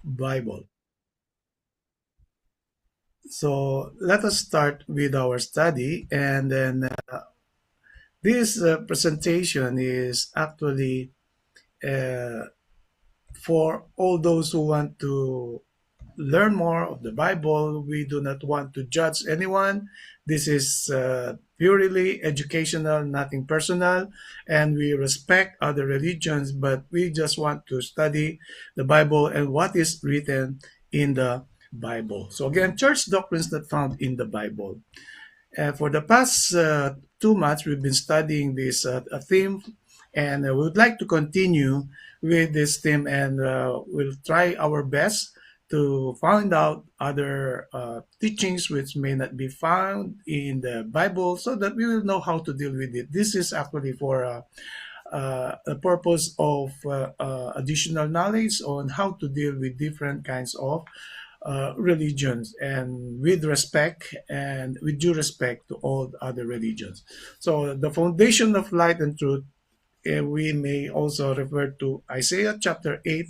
Bible. So let us start with our study, and then this presentation is actually uh, for all those who want to learn more of the Bible. We do not want to judge anyone. This is purely educational, nothing personal, and we respect other religions, but we just want to study the Bible and what is written in the Bible. So, again, church doctrines not found in the Bible. For the past 2 months, we've been studying this theme, and we would like to continue with this theme, and we'll try our best to find out other teachings which may not be found in the Bible so that we will know how to deal with it. This is actually for a purpose of additional knowledge on how to deal with different kinds of religions and with respect and with due respect to all other religions. So the foundation of light and truth, we may also refer to Isaiah chapter 8,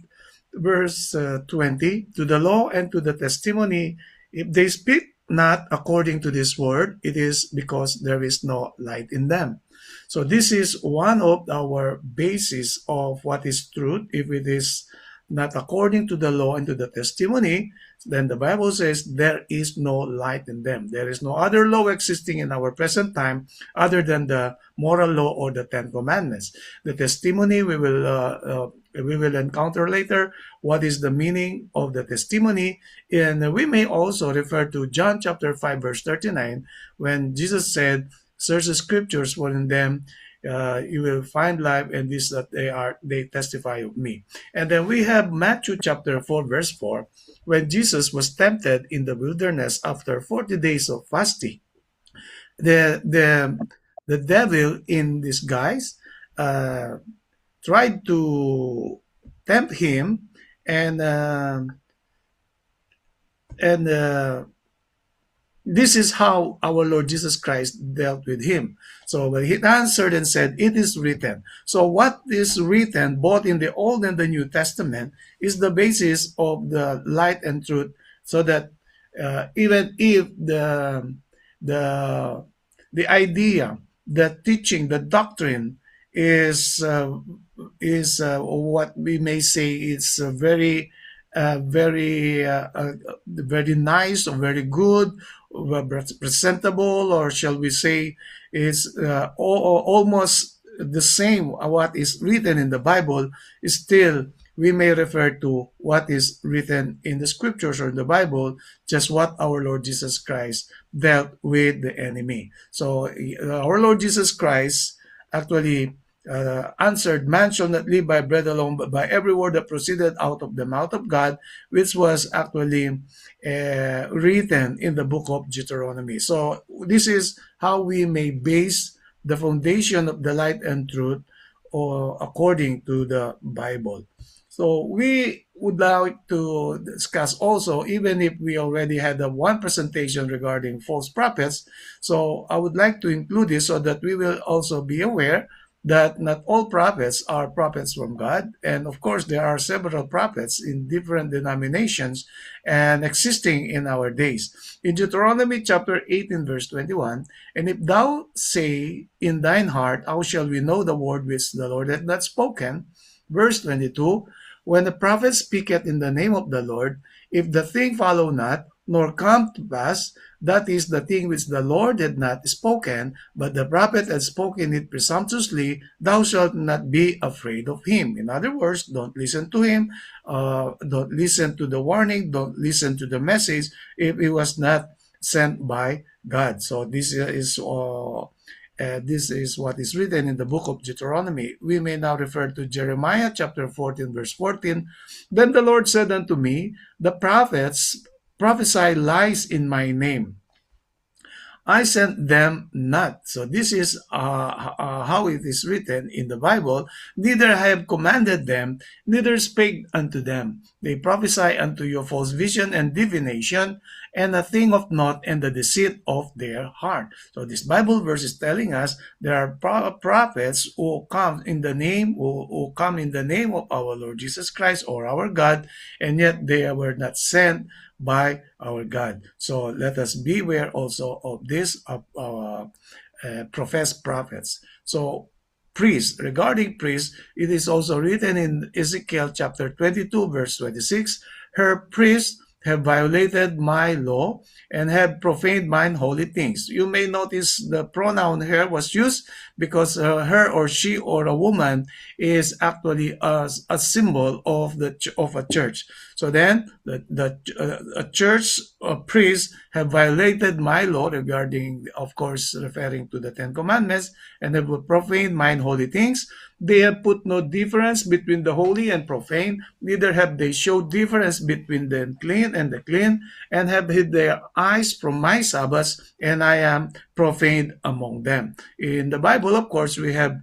verse 20, to the law and to the testimony, if they speak not according to this word, it is because there is no light in them. So this is one of our basis of what is truth. If it is not according to the law and to the testimony, then the Bible says there is no light in them. There is no other law existing in our present time other than the moral law or the Ten Commandments. The testimony we will encounter later. What is the meaning of the testimony? And we may also refer to John chapter 5 verse 39 when Jesus said, "Search the scriptures, for in them you will find life, and this that they testify of me." And then we have Matthew chapter 4 verse 4 when Jesus was tempted in the wilderness after 40 days of fasting. The devil in disguise uh, tried to tempt him, and and this is how our Lord Jesus Christ dealt with him. So when he answered and said, "It is written." So what is written both in the Old and the New Testament is the basis of the light and truth, so that even if the the idea, the teaching, the doctrine is what we may say is very nice or very good, presentable, or shall we say is almost the same what is written in the Bible, is still we may refer to what is written in the scriptures or in the Bible, just what our Lord Jesus Christ dealt with the enemy. So our Lord Jesus Christ actually answered, "Man shall not live by bread alone, but by every word that proceeded out of the mouth of God," which was actually written in the book of Deuteronomy. So this is how we may base the foundation of the light and truth, or according to the Bible. So we would like to discuss also, even if we already had a one presentation regarding false prophets, so I would like to include this so that we will also be aware that not all prophets are prophets from God. And of course, there are several prophets in different denominations and existing in our days. In Deuteronomy chapter 18, verse 21, "And if thou say in thine heart, how shall we know the word which the Lord hath not spoken?" Verse 22, "When the prophet speaketh in the name of the Lord, if the thing follow not, nor come to pass, that is the thing which the Lord had not spoken, but the prophet had spoken it presumptuously, thou shalt not be afraid of him." In other words, don't listen to him, don't listen to the warning, don't listen to the message if it was not sent by God. So this is what is written in the book of Deuteronomy. We may now refer to Jeremiah chapter 14, verse 14. "Then the Lord said unto me, the prophets prophesy lies in my name. I sent them not. So this is how it is written in the Bible. Neither I have commanded them, neither spake unto them. They prophesy unto you false vision and divination, and a thing of naught, and the deceit of their heart. So this Bible verse is telling us there are prophets who come in the name, who come in the name of our Lord Jesus Christ or our God, and yet they were not sent by our God. So let us beware also of this professed prophets. So priests, regarding priests, it is also written in Ezekiel chapter 22 verse 26, her priests have violated my law and have profaned mine holy things. You may notice the pronoun her was used because her or she or a woman is actually a symbol of a church. So then a church priests have violated my law regarding, of course, referring to the Ten Commandments, and have profaned mine holy things. They have put no difference between the holy and profane, neither have they showed difference between the unclean and the clean, and have hid their eyes from my Sabbaths, and I am profaned among them. In the Bible, of course, we have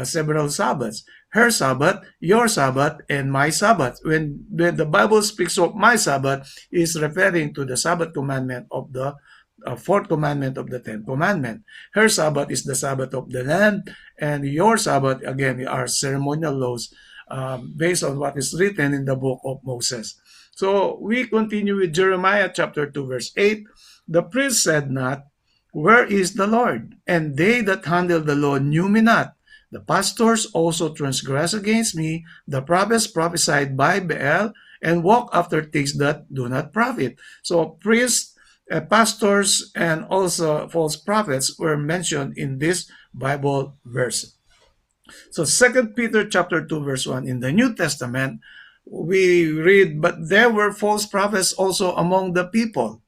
several Sabbaths. Her Sabbath, your Sabbath, and my Sabbath. When the Bible speaks of my Sabbath, is referring to the Sabbath commandment of the fourth commandment of the Ten Commandment. Her Sabbath is the Sabbath of the land, and your Sabbath, again, are ceremonial laws based on what is written in the book of Moses. So we continue with Jeremiah chapter 2 verse 8. The priest said not, where is the Lord? And they that handle the law knew me not. The pastors also transgress against me. The prophets prophesied by Baal and walk after things that do not profit. So priests, pastors, and also false prophets were mentioned in this Bible verse. So 2 Peter chapter 2 verse 1, in the New Testament, we read, but there were false prophets also among the people,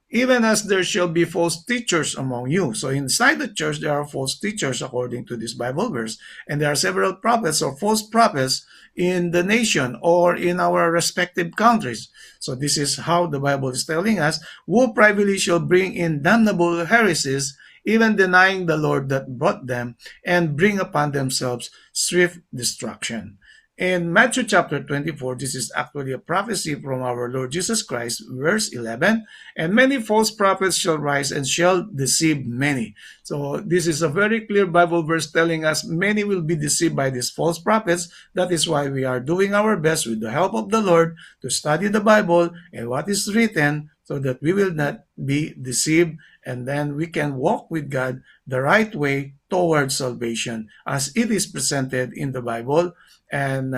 even as there shall be false teachers among you. So inside the church, there are false teachers according to this Bible verse. And there are several prophets or false prophets in the nation or in our respective countries. So this is how the Bible is telling us, who privately shall bring in damnable heresies, even denying the Lord that brought them, and bring upon themselves swift destruction. In Matthew chapter 24, this is actually a prophecy from our Lord Jesus Christ, verse 11, and many false prophets shall rise and shall deceive many. So this is a very clear Bible verse telling us many will be deceived by these false prophets. That is why we are doing our best with the help of the Lord to study the Bible and what is written so that we will not be deceived, and then we can walk with God the right way towards salvation as it is presented in the Bible. And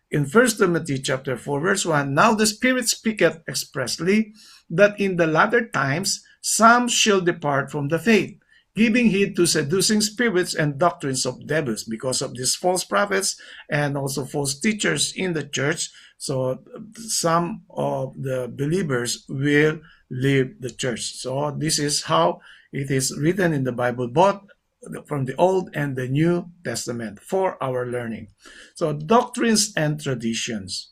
in 1 Timothy chapter 4 verse 1, now the Spirit speaketh expressly that in the latter times some shall depart from the faith, giving heed to seducing spirits and doctrines of devils, because of these false prophets and also false teachers in the church. So some of the believers will leave the church. So this is how it is written in the Bible, both from the Old and the New Testament, for our learning. So doctrines and traditions.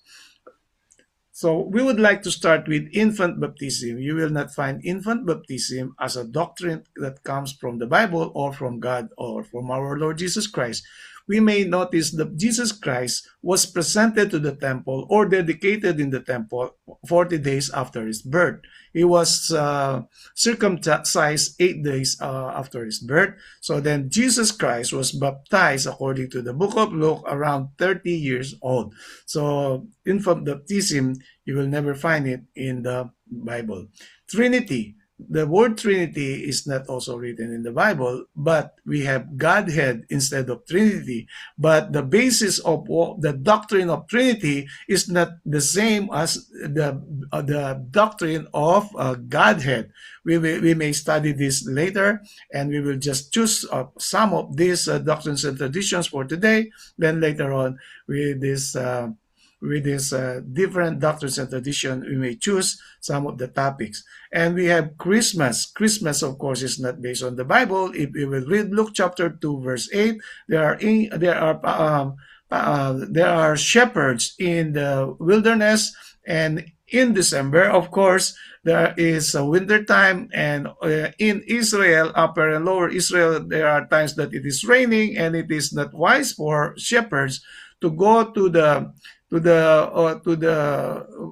So we would like to start with infant baptism. You will not find infant baptism as a doctrine that comes from the Bible or from God or from our Lord Jesus Christ. We may notice that Jesus Christ was presented to the temple or dedicated in the temple 40 days after his birth. He was circumcised 8 days after his birth. So then Jesus Christ was baptized, according to the book of Luke, around 30 years old. So infant baptism, you will never find it in the Bible. Trinity. The word Trinity is not also written in the Bible, but we have Godhead instead of Trinity. But the basis of the doctrine of Trinity is not the same as the doctrine of Godhead. We may study this later, and we will just choose some of these doctrines and traditions for today. Then later on, with this different doctrines and tradition, we may choose some of the topics. And we have Christmas. Christmas, of course, is not based on the Bible. If we will read Luke chapter 2, verse 8, there are shepherds in the wilderness, and in December, of course, there is a winter time, and in Israel, Upper and Lower Israel, there are times that it is raining, and it is not wise for shepherds to go to the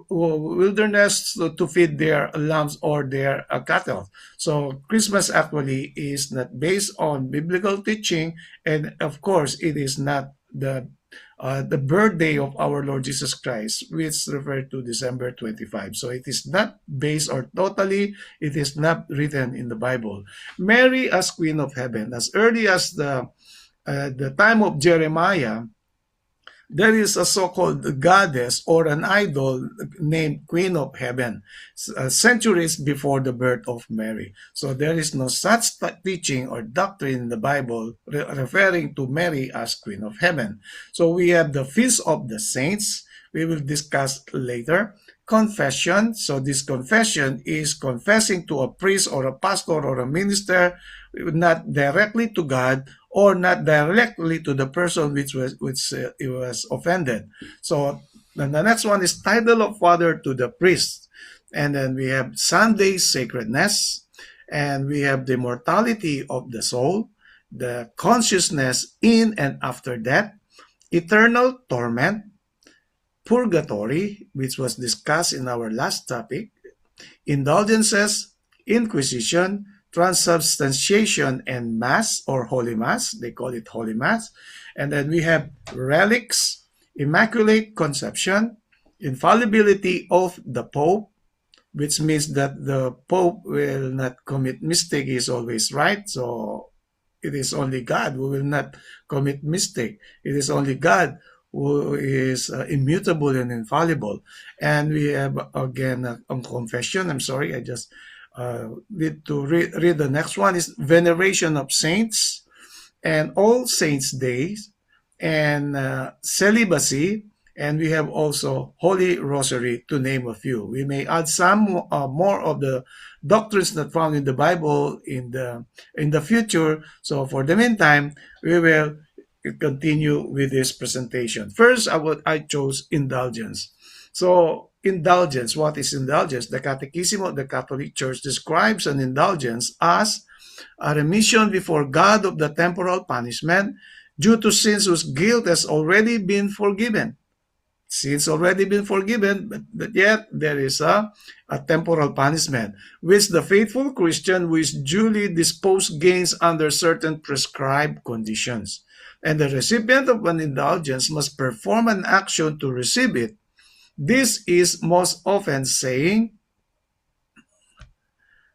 wilderness to feed their lambs or their cattle. So Christmas actually is not based on biblical teaching, and of course, it is not the birthday of our Lord Jesus Christ, which referred to December 25. So it is not based, or totally, it is not written in the Bible. Mary as Queen of Heaven, as early as the time of Jeremiah, there is a so-called goddess or an idol named Queen of Heaven, centuries before the birth of Mary. So there is no such teaching or doctrine in the Bible referring to Mary as Queen of Heaven. So we have the Feast of the Saints, we will discuss later. Confession, so this confession is confessing to a priest or a pastor or a minister, not directly to God, or not directly to the person which was offended. So then the next one is title of father to the priest. And then we have Sunday sacredness, and we have the mortality of the soul, the consciousness in and after death, eternal torment, purgatory, which was discussed in our last topic, indulgences, inquisition, transubstantiation, and mass or holy mass. They call it holy mass. And then we have relics, immaculate conception, infallibility of the Pope, which means that the Pope will not commit mistake. He is always right. So it is only God who will not commit mistake. It is only God who is immutable and infallible. And we have again on confession. I'm sorry, I just need to read the next one is veneration of saints and all saints days, and celibacy, and we have also Holy Rosary, to name a few. We may add some more of the doctrines not found in the Bible in the future. So for the meantime, we will continue with this presentation. First, I chose indulgence. So indulgence, what is indulgence? The Catechism of the Catholic Church describes an indulgence as a remission before God of the temporal punishment due to sins whose guilt has already been forgiven. Sins already been forgiven, but yet there is a temporal punishment, which the faithful Christian who is duly disposed gains under certain prescribed conditions. And the recipient of an indulgence must perform an action to receive it. This is most often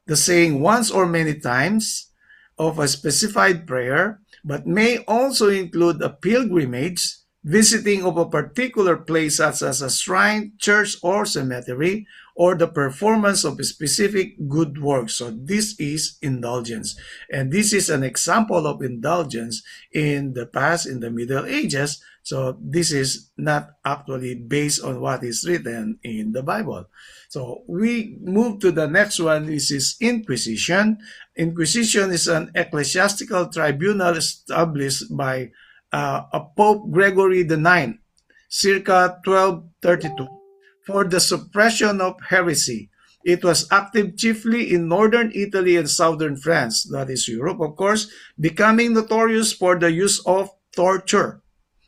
the saying once or many times of a specified prayer, but may also include a pilgrimage, visiting of a particular place such as a shrine, church, or cemetery, or the performance of a specific good work. So this is indulgence. And this is an example of indulgence in the past, in the Middle Ages. So this is not actually based on what is written in the Bible. So we move to the next one. This is Inquisition. Inquisition is an ecclesiastical tribunal established by a Pope Gregory IX, circa 1232, for the suppression of heresy. It was active chiefly in northern Italy and southern France, that is Europe, of course, becoming notorious for the use of torture.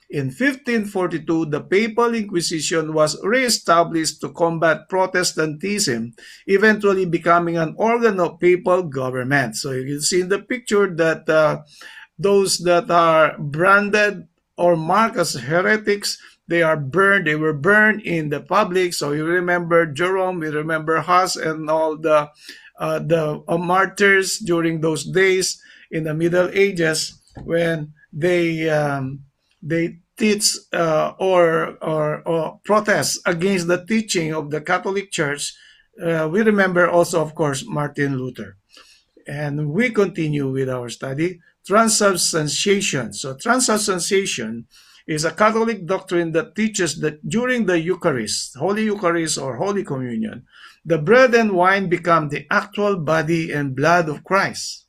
In 1542, the Papal Inquisition was re-established to combat Protestantism, eventually becoming an organ of papal government. So you can see in the picture that those that are branded or marked as heretics, they are burned. They were burned in the public. So you remember Jerome, you remember Huss, and all the martyrs during those days in the Middle Ages, when they teach or protest against the teaching of the Catholic Church. We remember also, of course, Martin Luther. And we continue with our study. Transubstantiation. So transubstantiation is a Catholic doctrine that teaches that during the Eucharist, Holy Eucharist or Holy Communion, the bread and wine become the actual body and blood of Christ,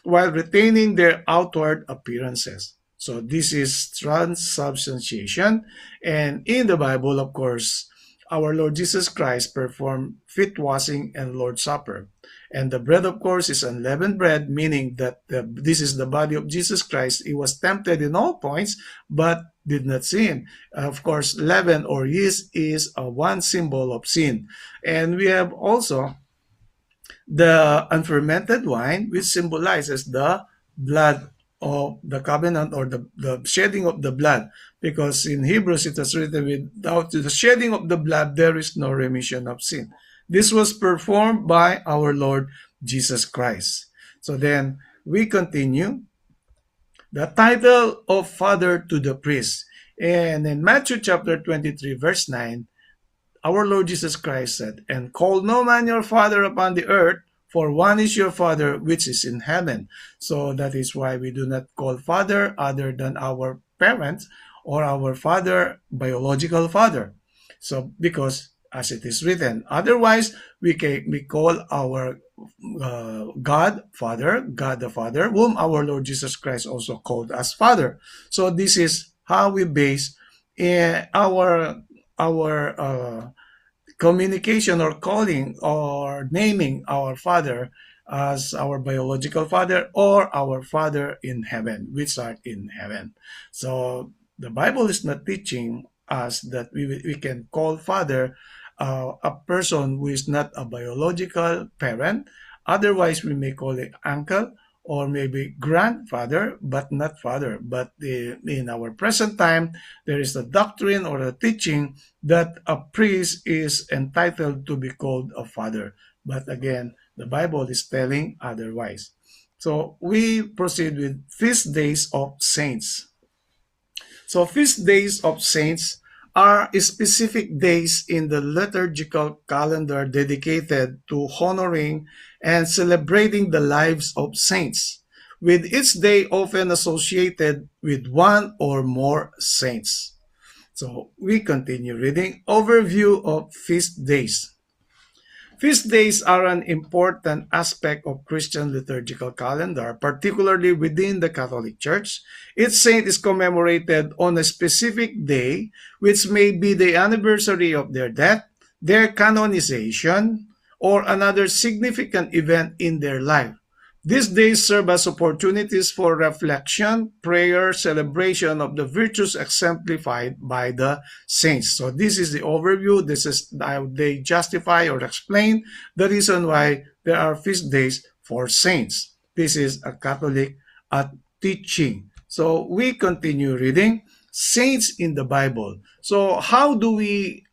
while retaining their outward appearances. So this is transubstantiation. And in the Bible, of course, our Lord Jesus Christ performed feet washing and Lord's Supper. And the bread, of course, is unleavened bread, meaning that this is the body of Jesus Christ. He was tempted in all points, but did not sin. Of course, leaven or yeast is one symbol of sin. And we have also the unfermented wine, which symbolizes the blood of the covenant, or the shedding of the blood. Because in Hebrews it is written, without the shedding of the blood, there is no remission of sin. This was performed by our Lord Jesus Christ. So then we continue. The title of Father to the priest. And in Matthew chapter 23, verse 9, our Lord Jesus Christ said, "And call no man your father upon the earth, for one is your Father which is in heaven." So that is why we do not call Father other than our parents or our father, biological father. So because as it is written, otherwise we call our God Father, God the Father, whom our Lord Jesus Christ also called as Father. So this is how we base our communication or calling or naming our Father as our biological father or our Father in heaven, which art in heaven. So the Bible is not teaching us that we can call Father a person who is not a biological parent. Otherwise, we may call it uncle or maybe grandfather, but not father. But in our present time, there is a doctrine or a teaching that a priest is entitled to be called a father. But again, the Bible is telling otherwise. So we proceed with feast days of saints. So feast days of saints are specific days in the liturgical calendar dedicated to honoring and celebrating the lives of saints, with each day often associated with one or more saints. So we continue reading. Overview of feast days. Feast days are an important aspect of Christian liturgical calendar, particularly within the Catholic Church. Each saint is commemorated on a specific day, which may be the anniversary of their death, their canonization, or another significant event in their life. These days serve as opportunities for reflection, prayer, celebration of the virtues exemplified by the saints. So this is the overview. This is how they justify or explain the reason why there are feast days for saints. This is a Catholic teaching. So we continue reading. Saints in the Bible. So how do we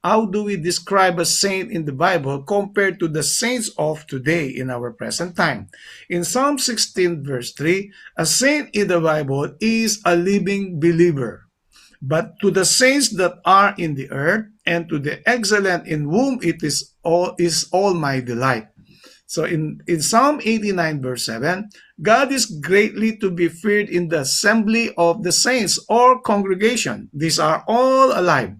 describe a saint in the Bible compared to the saints of today in our present time? In Psalm 16 verse 3, a saint in the Bible is a living believer. But to the saints that are in the earth and to the excellent in whom it is all my delight. So in Psalm 89 verse 7, God is greatly to be feared in the assembly of the saints or congregation. These are all alive,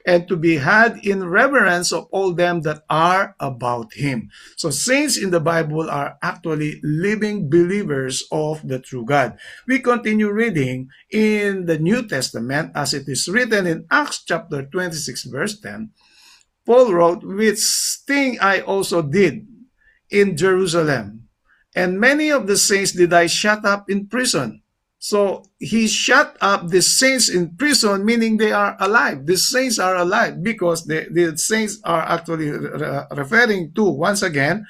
and to be had in reverence of all them that are about him. So saints in the Bible are actually living believers of the true God. We continue reading in the New Testament as it is written in Acts chapter 26 verse 10. Paul wrote, "Which thing I also did in Jerusalem, and many of the saints did I shut up in prison." So he shut up the saints in prison, meaning they are alive. The saints are alive because the saints are actually referring to, once again,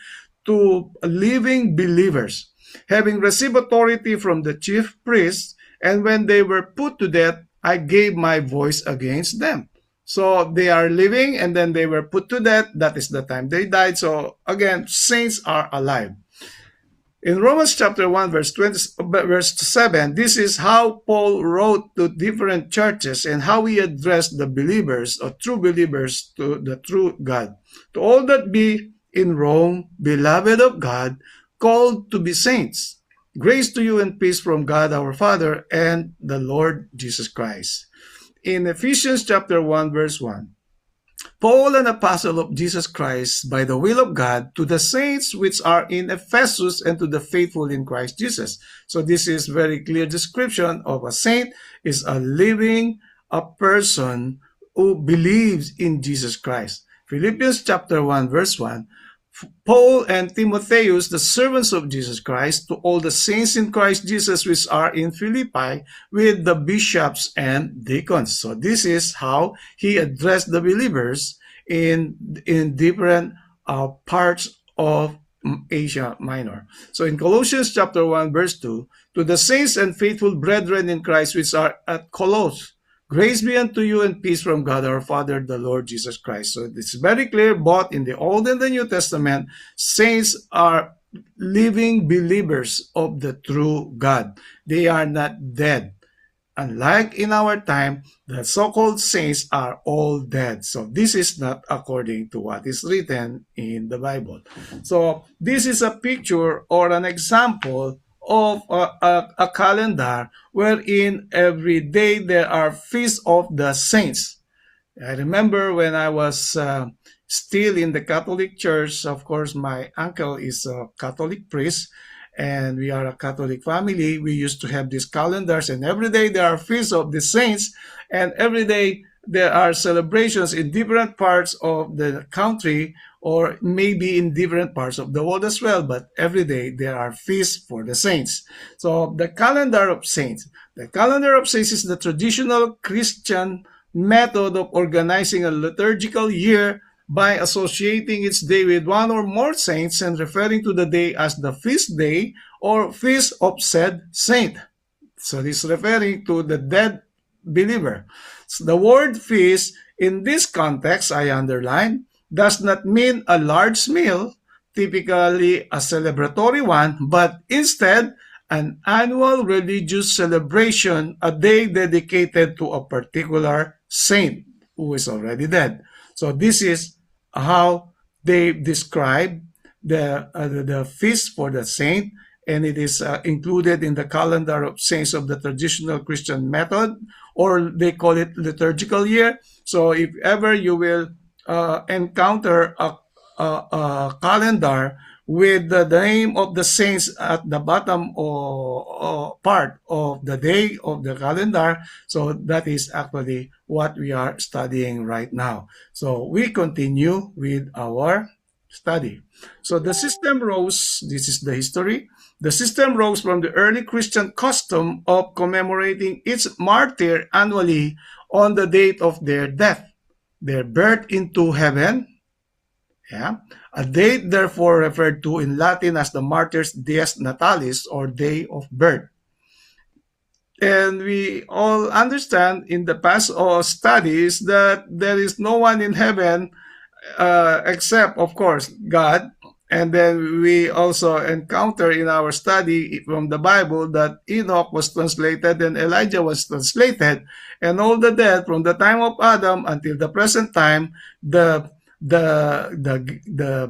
to living believers, having received authority from the chief priests, and when they were put to death, I gave my voice against them. So they are living and then they were put to death. That is the time they died. So again, saints are alive. In Romans chapter 1 verse 7, this is how Paul wrote to different churches and how he addressed the believers or true believers to the true God. To all that be in Rome, beloved of God, called to be saints. Grace to you and peace from God our Father and the Lord Jesus Christ. In Ephesians chapter 1 verse 1, Paul, an apostle of Jesus Christ, by the will of God, to the saints which are in Ephesus and to the faithful in Christ Jesus. So this is very clear description of a saint is a person who believes in Jesus Christ. Philippians chapter 1 verse 1, Paul and Timotheus, the servants of Jesus Christ, to all the saints in Christ Jesus which are in Philippi, with the bishops and deacons. So this is how he addressed the believers in different parts of Asia Minor. So in Colossians chapter 1 verse 2, to the saints and faithful brethren in Christ which are at Colossus, grace be unto you and peace from God our Father, the Lord Jesus Christ. So it's very clear, both in the Old and the New Testament, saints are living believers of the true God. They are not dead. Unlike in our time, the so-called saints are all dead. So this is not according to what is written in the Bible. So this is a picture or an example of a calendar wherein every day there are feasts of the saints. I remember when I was still in the Catholic Church. Of course, my uncle is a Catholic priest, and we are a Catholic family. We used to have these calendars, and every day there are feasts of the saints, and every day there are celebrations in different parts of the country, or maybe in different parts of the world as well. But every day there are feasts for the saints. So the calendar of saints. The calendar of saints is the traditional Christian method of organizing a liturgical year by associating its day with one or more saints and referring to the day as the feast day or feast of said saint. So this is referring to the dead believer. So the word feast in this context, I underline, does not mean a large meal, typically a celebratory one, but instead an annual religious celebration, a day dedicated to a particular saint who is already dead. So this is how they describe the feast for the saint, and it is included in the calendar of saints of the traditional Christian method, or they call it liturgical year. So if ever you will encounter a calendar with the name of the saints at the bottom or part of the day of the calendar, so that is actually what we are studying right now. So we continue with our study. So the system rose, this is the history, the system rose from the early Christian custom of commemorating each martyr annually on the date of their death, their birth into heaven. Yeah. A date therefore referred to in Latin as the martyr's dies natalis, or day of birth. And we all understand in the past studies that there is no one in heaven except, of course, God. And then we also encounter in our study from the Bible that Enoch was translated and Elijah was translated, and all the dead from the time of Adam until the present time, the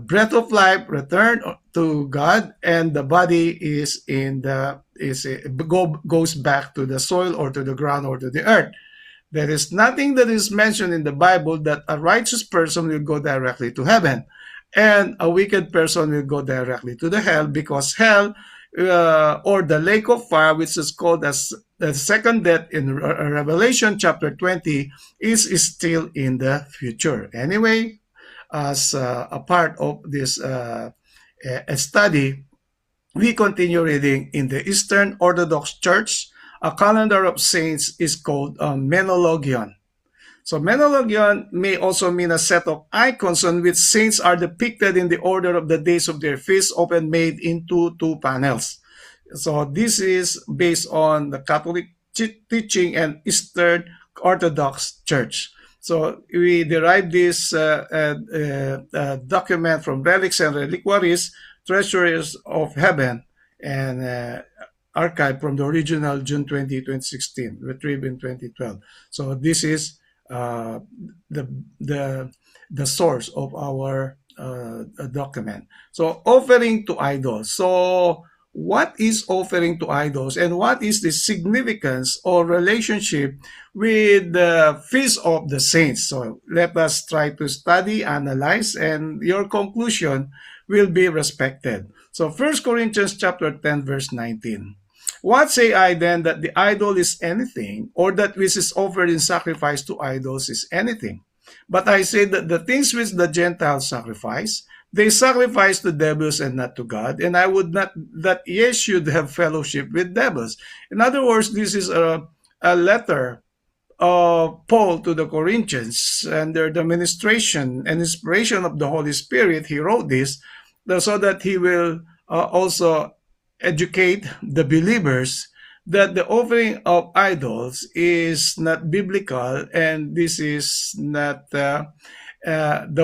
breath of life returned to God, and the body goes back to the soil or to the ground or to the earth. There is nothing that is mentioned in the Bible that a righteous person will go directly to heaven and a wicked person will go directly to the hell, because hell or the lake of fire, which is called as the second death in Revelation chapter 20, is still in the future. Anyway, as a part of this study, we continue reading. In the Eastern Orthodox Church, a calendar of saints is called Menologion. So Menologion may also mean a set of icons on which saints are depicted in the order of the days of their feast, often made into two panels. So this is based on the Catholic teaching and Eastern Orthodox Church. So we derive this document from Relics and Reliquaries, Treasures of Heaven, and archived from the original June 20, 2016, retrieved in 2012. So this is the source of our document. So offering to idols. So what is offering to idols, and what is the significance or relationship with the feast of the saints? So let us try to study, analyze, and your conclusion will be respected. So 1 Corinthians chapter 10 verse 19. What say I then, that the idol is anything, or that which is offered in sacrifice to idols is anything? But I say that the things which the Gentiles sacrifice, they sacrifice to devils and not to God. And I would not that ye should have fellowship with devils. In other words, this is a letter of Paul to the Corinthians. Under the ministration and inspiration of the Holy Spirit, he wrote this so that he will also educate the believers that the offering of idols is not biblical, and this is not the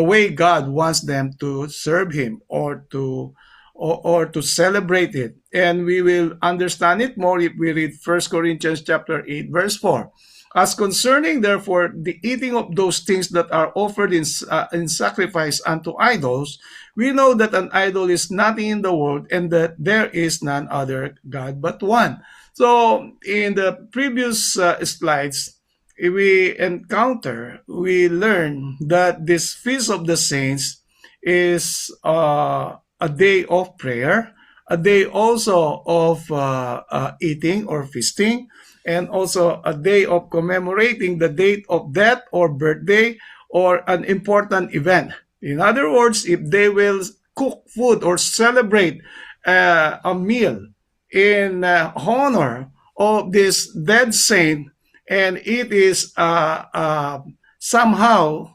way God wants them to serve Him or to celebrate it. And we will understand it more if we read 1 Corinthians chapter 8, verse 4. As concerning, therefore, the eating of those things that are offered in sacrifice unto idols, we know that an idol is nothing in the world, and that there is none other God but one. So, in the previous slides, we learn that this Feast of the Saints is a day of prayer, a day also of eating or feasting, and also a day of commemorating the date of death or birthday or an important event. In other words, if they will cook food or celebrate a meal in honor of this dead saint, and it is somehow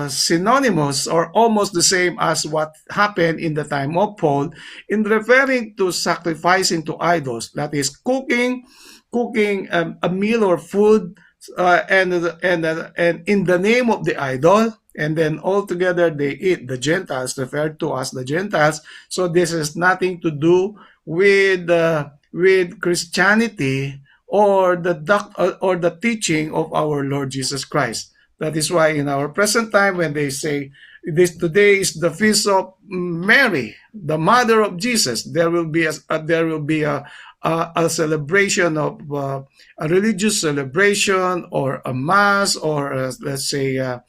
synonymous or almost the same as what happened in the time of Paul in referring to sacrificing to idols, that is cooking a meal or food and in the name of the idol, and then altogether they eat. The Gentiles, referred to as the Gentiles. So this has nothing to do with Christianity or the teaching of our Lord Jesus Christ. That is why in our present time, when they say this today is the feast of Mary, the mother of Jesus, there will be a celebration of a religious celebration or a mass or let's say a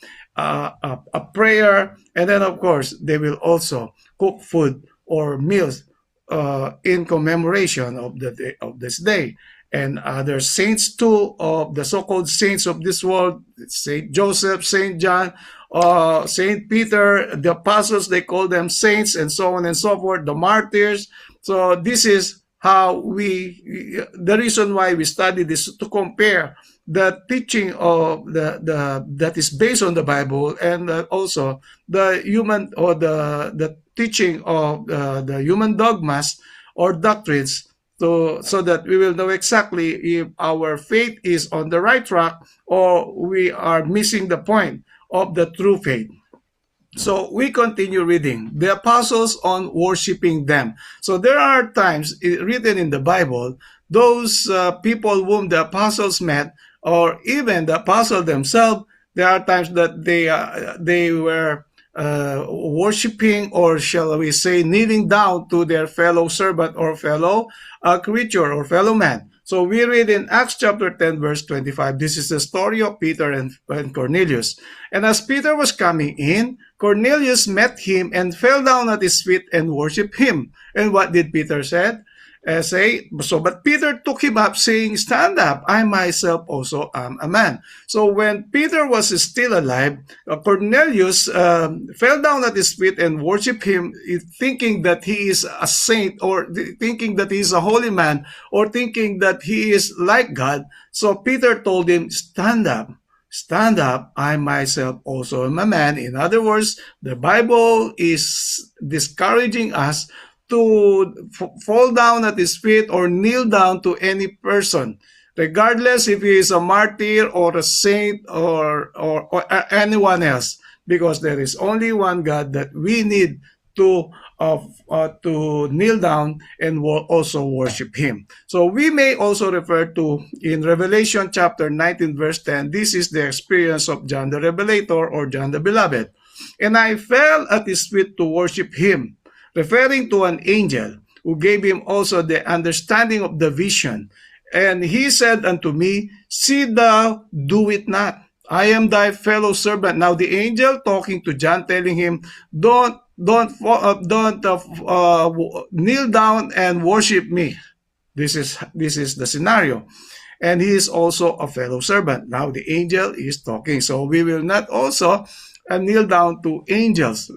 prayer, and then of course they will also cook food or meals in commemoration of this day. And other saints too, of the so-called saints of this world, Saint Joseph, Saint John, Saint Peter, the apostles, they call them saints, and so on and so forth, the martyrs. So this is how the reason why we study this, to compare the teaching of that is based on the Bible, and also the human or the teaching of the human dogmas or doctrines, so that we will know exactly if our faith is on the right track or we are missing the point of the true faith. So we continue reading the apostles on worshiping them. So there are times written in the Bible, those people whom the apostles met, or even the apostles themselves, there are times that they were worshiping, or shall we say kneeling down to their fellow servant or fellow creature or fellow man. So we read in Acts chapter 10 verse 25, this is the story of Peter and Cornelius. And as Peter was coming in, Cornelius met him and fell down at his feet and worshipped him. And what did Peter say? But Peter took him up, saying, "Stand up, I myself also am a man." So when Peter was still alive, Cornelius fell down at his feet and worshipped him, thinking that he is a saint, or thinking that he is a holy man, or thinking that he is like God. So Peter told him, "Stand up. Stand up, I myself also am a man." In other words, the Bible is discouraging us to fall down at his feet or kneel down to any person, regardless if he is a martyr or a saint or anyone else, because there is only one God that we need to kneel down and also worship him. So we may also refer to in Revelation chapter 19 verse 10, this is the experience of John the Revelator or John the Beloved. "And I fell at his feet to worship him," referring to an angel who gave him also the understanding of the vision. "And he said unto me, See thou do it not. I am thy fellow servant." Now the angel talking to John, telling him, don't kneel down and worship me. This is the scenario. and he is also a fellow servant. Now the angel is talking, so we will not also kneel down to angels,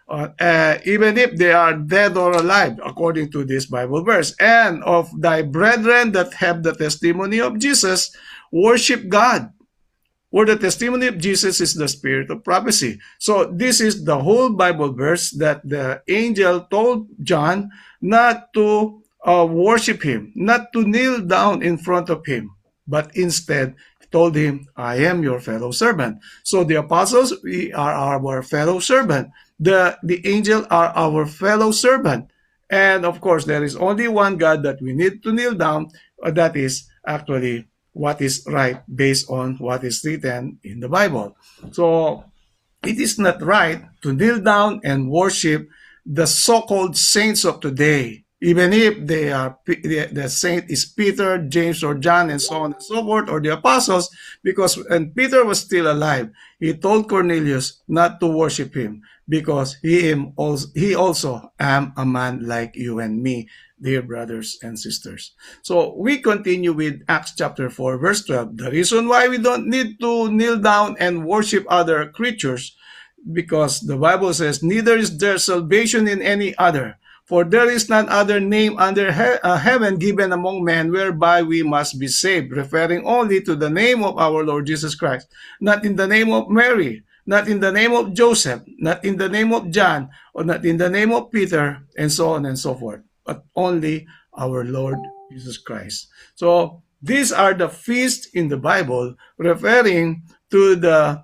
even if they are dead or alive, according to this Bible verse. And of thy brethren that have the testimony of Jesus, worship God. For the testimony of Jesus is the spirit of prophecy. So this is the whole Bible verse that the angel told John not to worship him, not to kneel down in front of him, but instead told him, I am your fellow servant. So the apostles, we are our fellow servant. The angel are our fellow servant. And of course, there is only one God that we need to kneel down. That is actually what is right based on what is written in the Bible. So it is not right to kneel down and worship the so-called saints of today, even if they are the saint is Peter, James, or John, and so on and so forth, or the apostles, because when Peter was still alive, he told Cornelius not to worship him because he also am a man like you and me, dear brothers and sisters. So we continue with Acts chapter 4, verse 12. The reason why we don't need to kneel down and worship other creatures, because the Bible says, neither is there salvation in any other. For there is none other name under heaven given among men whereby we must be saved, referring only to the name of our Lord Jesus Christ, not in the name of Mary, not in the name of Joseph, not in the name of John, or not in the name of Peter, and so on and so forth, but only our Lord Jesus Christ. So these are the feasts in the Bible referring to the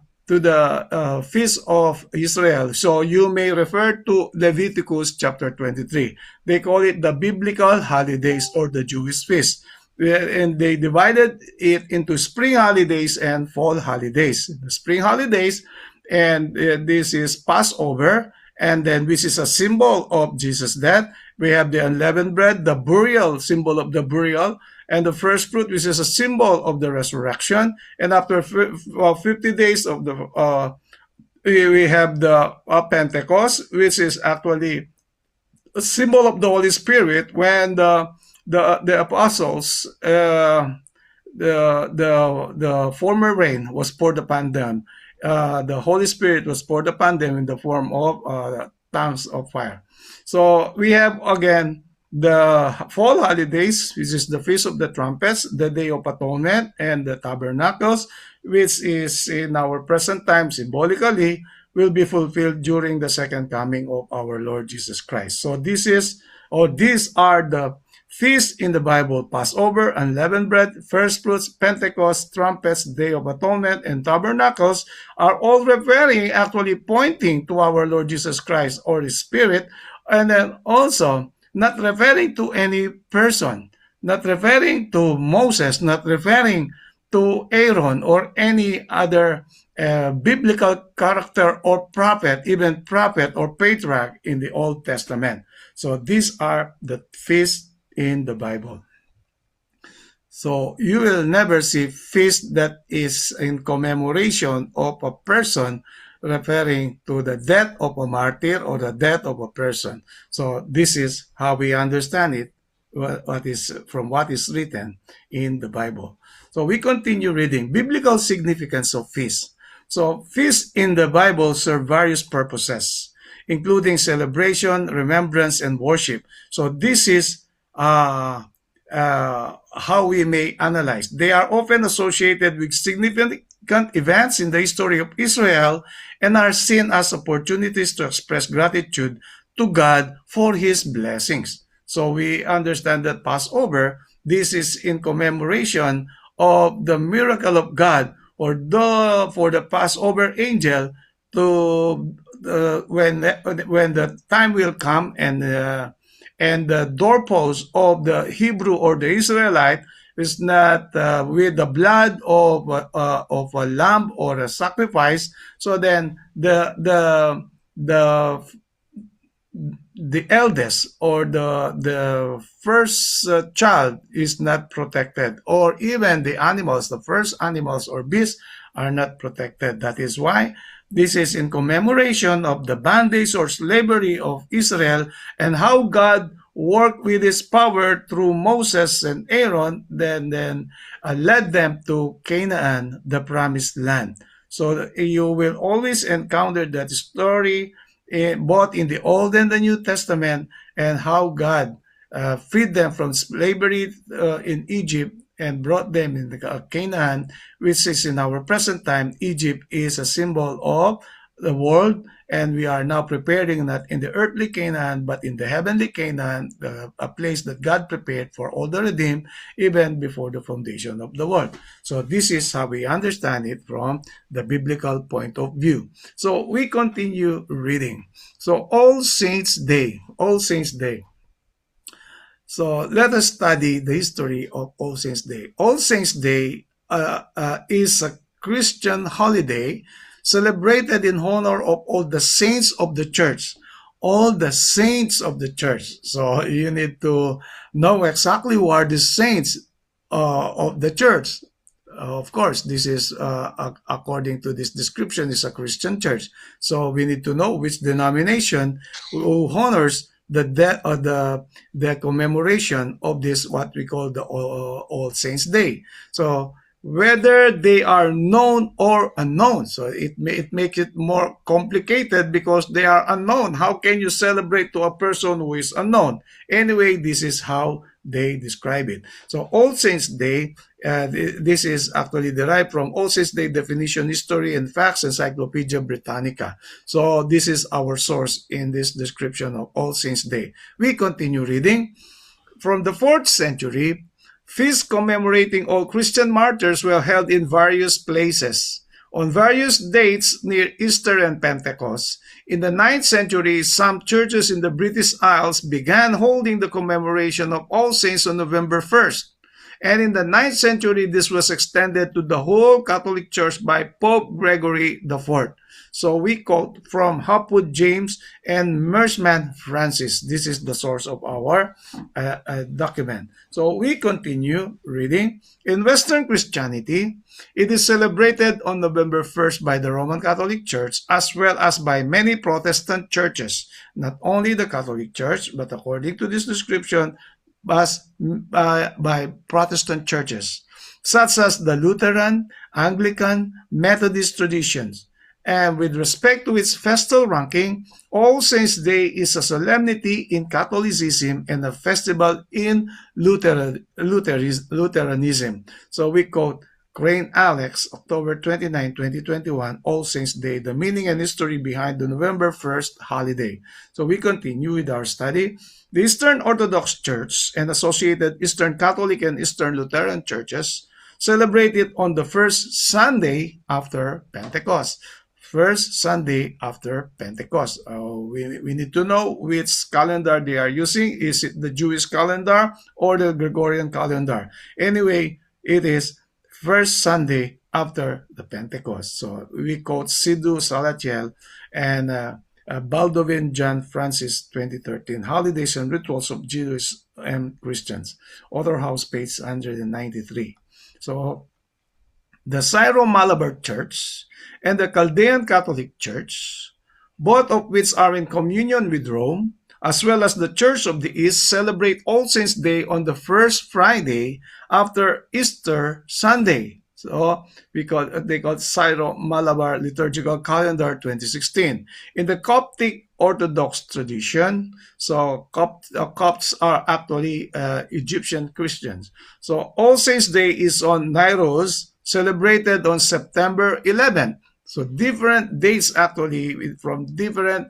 feast of Israel. So you may refer to Leviticus chapter 23. They call it the biblical holidays or the Jewish feast. And they divided it into spring holidays and fall holidays. The spring holidays, and this is Passover, and then this is a symbol of Jesus' death. We have the unleavened bread, the burial, symbol of the burial, and the first fruit, which is a symbol of the resurrection. And after 50 days of the, we have the Pentecost, which is actually a symbol of the Holy Spirit, when the apostles, the former rain was poured upon them. The Holy Spirit was poured upon them in the form of tongues of fire. So we have again the fall holidays, which is the Feast of the Trumpets, the Day of Atonement, and the Tabernacles, which is in our present time symbolically will be fulfilled during the second coming of our Lord Jesus Christ. So these are the feasts in the Bible: Passover, unleavened bread, first fruits, Pentecost, trumpets, Day of Atonement, and Tabernacles are all referring, actually pointing to our Lord Jesus Christ or His Spirit, and then also not referring to any person, not referring to Moses, not referring to Aaron or any other biblical character or prophet, even prophet or patriarch in the Old Testament. So these are the feasts in the Bible. So you will never see feast that is in commemoration of a person referring to the death of a martyr or the death of a person. So this is how we understand it, what is written in the Bible. So we continue reading biblical significance of feasts. So feasts in the Bible serve various purposes, including celebration, remembrance, and worship. So this is how we may analyze. They are often associated with significant events in the history of Israel and are seen as opportunities to express gratitude to God for His blessings. So we understand that Passover, this is in commemoration of the miracle of God, or for the Passover angel to when the time will come and the doorpost of the Hebrew or the Israelite is not with the blood of a lamb or a sacrifice. So then the eldest or the first child is not protected, or even the animals, the first animals or beasts are not protected. That is why this is in commemoration of the bondage or slavery of Israel and how God worked with his power through Moses and Aaron, then led them to Canaan, the promised land. So you will always encounter that story both in the Old and the New Testament, and how God freed them from slavery in Egypt and brought them in Canaan, which is in our present time. Egypt is a symbol of the world, and we are now preparing not in the earthly Canaan, but in the heavenly Canaan, a place that God prepared for all the redeemed, even before the foundation of the world. So this is how we understand it from the biblical point of view. So we continue reading. So All Saints Day, All Saints Day. So let us study the history of All Saints Day. All Saints Day is a Christian holiday celebrated in honor of all the saints of the church. All the saints of the church. So you need to know exactly who are the saints of the church. Of course, this is according to this description, is a Christian church. So we need to know which denomination who honors the death or the commemoration of this, what we call the All Saints Day. So whether they are known or unknown, so it makes it more complicated because they are unknown. How can you celebrate to a person who is unknown? Anyway, this is how they describe it. So All Saints Day, this is actually derived from All Saints Day Definition, History and Facts, Encyclopedia Britannica. So this is our source in this description of All Saints Day. We continue reading. From the 4th century, feasts commemorating all Christian martyrs were held in various places on various dates near Easter and Pentecost. In the 9th century, some churches in the British Isles began holding the commemoration of All Saints on November 1st. And in the 9th century, this was extended to the whole Catholic Church by Pope Gregory IV. So we quote from Hopwood James and Mersman Francis. This is the source of our document. So we continue reading. In Western Christianity, it is celebrated on November 1st by the Roman Catholic Church as well as by many Protestant churches. Not only the Catholic Church, but according to this description, by Protestant churches, such as the Lutheran, Anglican, Methodist traditions. And with respect to its festal ranking, All Saints' Day is a solemnity in Catholicism and a festival in Lutheranism. So we quote Crane Alex, October 29, 2021, All Saints' Day, the meaning and history behind the November 1st holiday. So we continue with our study. The Eastern Orthodox Church and associated Eastern Catholic and Eastern Lutheran churches celebrate it on the first Sunday after Pentecost. First Sunday after Pentecost. We need to know which calendar they are using. Is it the Jewish calendar or the Gregorian calendar? Anyway, it is first Sunday after the Pentecost. So we quote Sidhu Salatiel and Baldwin John Francis 2013, Holidays and Rituals of Jews and Christians. Author House, page 193. So the Syro-Malabar Church and the Chaldean Catholic Church, both of which are in communion with Rome, as well as the Church of the East, celebrate All Saints' Day on the first Friday after Easter Sunday. So they call Syro-Malabar Liturgical Calendar 2016. In the Coptic Orthodox tradition, so Copts are actually Egyptian Christians. So All Saints' Day is on Nairos, celebrated on September 11th. So different dates actually from different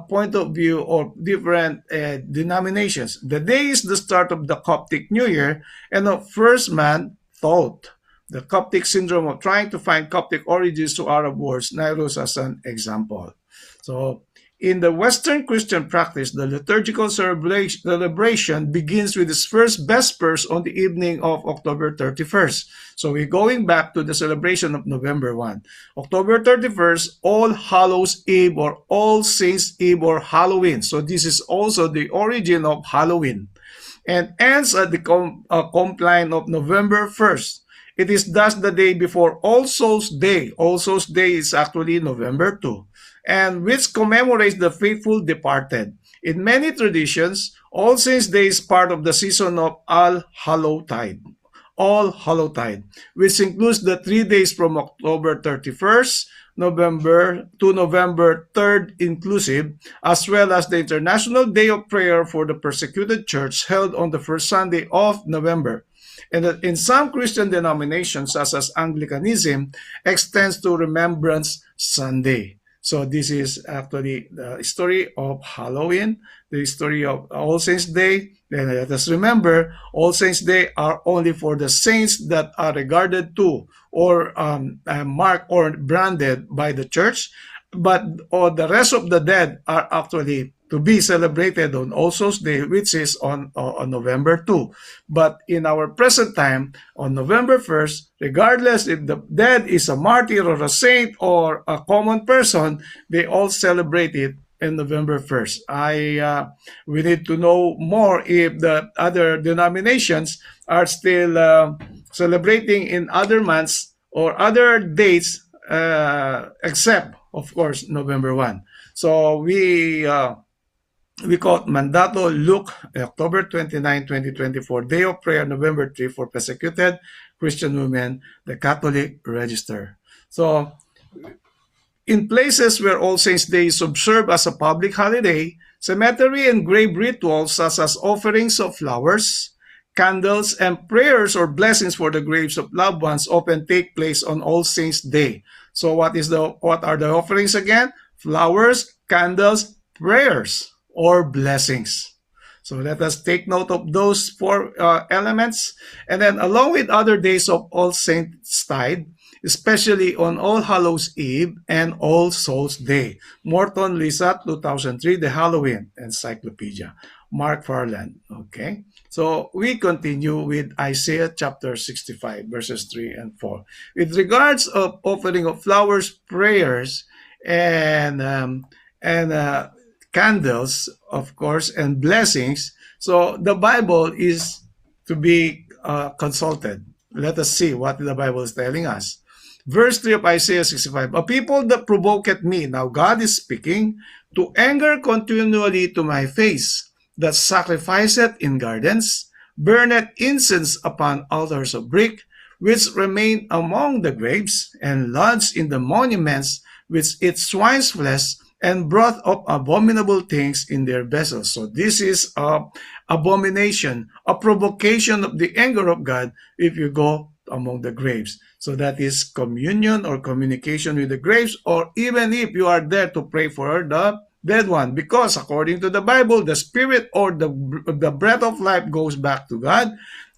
point of view or different denominations. The day is the start of the Coptic New Year and of first man thought. The Coptic syndrome of trying to find Coptic origins to Arab words, Nairos as an example. So in the Western Christian practice, the liturgical celebration begins with its first Vespers on the evening of October 31st. So we're going back to the celebration of November 1. October 31st, All Hallows Eve or All Saints Eve or Halloween. So this is also the origin of Halloween. And ends at the compline of November 1st. It is thus the day before All Souls Day. All Souls Day is actually November 2. And which commemorates the faithful departed. In many traditions, All Saints Day is part of the season of All Hallowtide, which includes the 3 days from October 31st November to November 3rd inclusive, as well as the International Day of Prayer for the Persecuted Church held on the first Sunday of November. And that in some Christian denominations, such as Anglicanism, extends to Remembrance Sunday. So this is actually the story of Halloween, the story of All Saints Day. Then let us remember, All Saints Day are only for the saints that are regarded to or marked or branded by the church, but all the rest of the dead are actually to be celebrated on All Souls Day, which is on November 2. But in our present time, on November 1st, regardless if the dead is a martyr or a saint or a common person, they all celebrate it in November 1st. We need to know more if the other denominations are still celebrating in other months or other dates, except, of course, November 1. So we quote Mandato Luke, October 29, 2024, Day of Prayer, November 3 for persecuted Christian women, the Catholic Register. So, in places where All Saints' Day is observed as a public holiday, cemetery and grave rituals such as offerings of flowers, candles, and prayers or blessings for the graves of loved ones often take place on All Saints' Day. So what are the offerings again? Flowers, candles, prayers, or blessings. So let us take note of those four elements. And then along with other days of All Saints Tide, especially on All Hallows Eve and All Souls Day. Morton Lisa, 2003, The Halloween Encyclopedia. Mark Farland. Okay. So we continue with Isaiah chapter 65, verses 3 and 4. With regards of offering of flowers, prayers, and candles, of course, and blessings. So the Bible is to be consulted. Let us see what the Bible is telling us. Verse 3 of Isaiah 65, A people that provoketh me, now God is speaking, to anger continually to my face, that sacrificeth in gardens, burneth incense upon altars of brick, which remain among the graves, and lodged in the monuments, which eat swine's flesh, and brought up abominable things in their vessels. So this is abomination, a provocation of the anger of God if you go among the graves. So that is communion or communication with the graves, or even if you are there to pray for the dead one, because according to the Bible, the spirit or the breath of life goes back to God,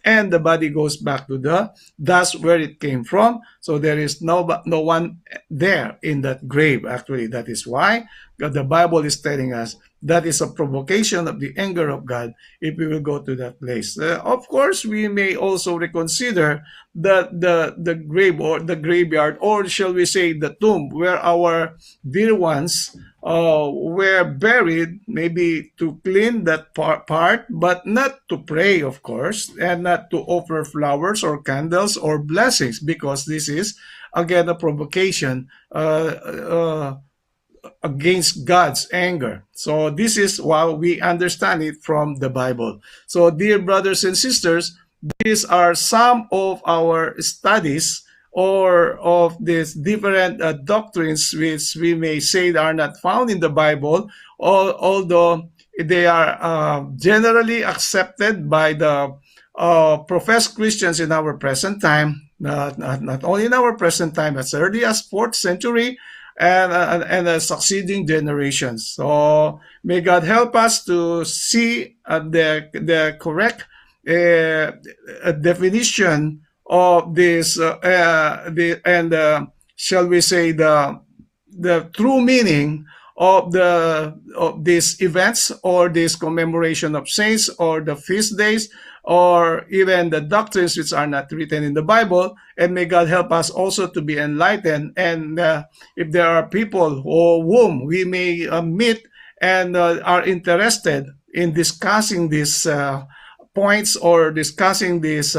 and the body goes back to the dust where it came from. So there is no one there in that grave. Actually, that is why the Bible is telling us that is a provocation of the anger of God if we will go to that place. Of course, we may also reconsider the grave or the graveyard, or shall we say the tomb, where our dear ones were buried, maybe to clean that part, but not to pray, of course, and not to offer flowers or candles or blessings, because this is, again, a provocation against God's anger. So this is how we understand it from the Bible. So dear brothers and sisters, these are some of our studies or of these different doctrines which we may say are not found in the Bible, although they are generally accepted by the professed Christians in our present time, not only in our present time, as early as 4th century, and succeeding generations. So may God help us to see the correct definition of this, shall we say the true meaning of these events, or this commemoration of saints, or the feast days, or even the doctrines which are not written in the Bible. And may God help us also to be enlightened. And if there are people whom we may meet and are interested in discussing these points or discussing these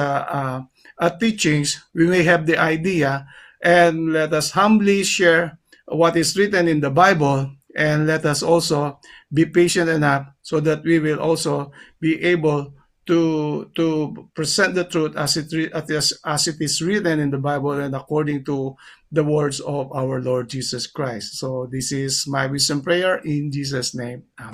teachings, we may have the idea, and let us humbly share what is written in the Bible, and let us also be patient enough so that we will also be able to present the truth as it is written in the Bible and according to the words of our Lord Jesus Christ. So this is my wisdom prayer in Jesus' name. Amen.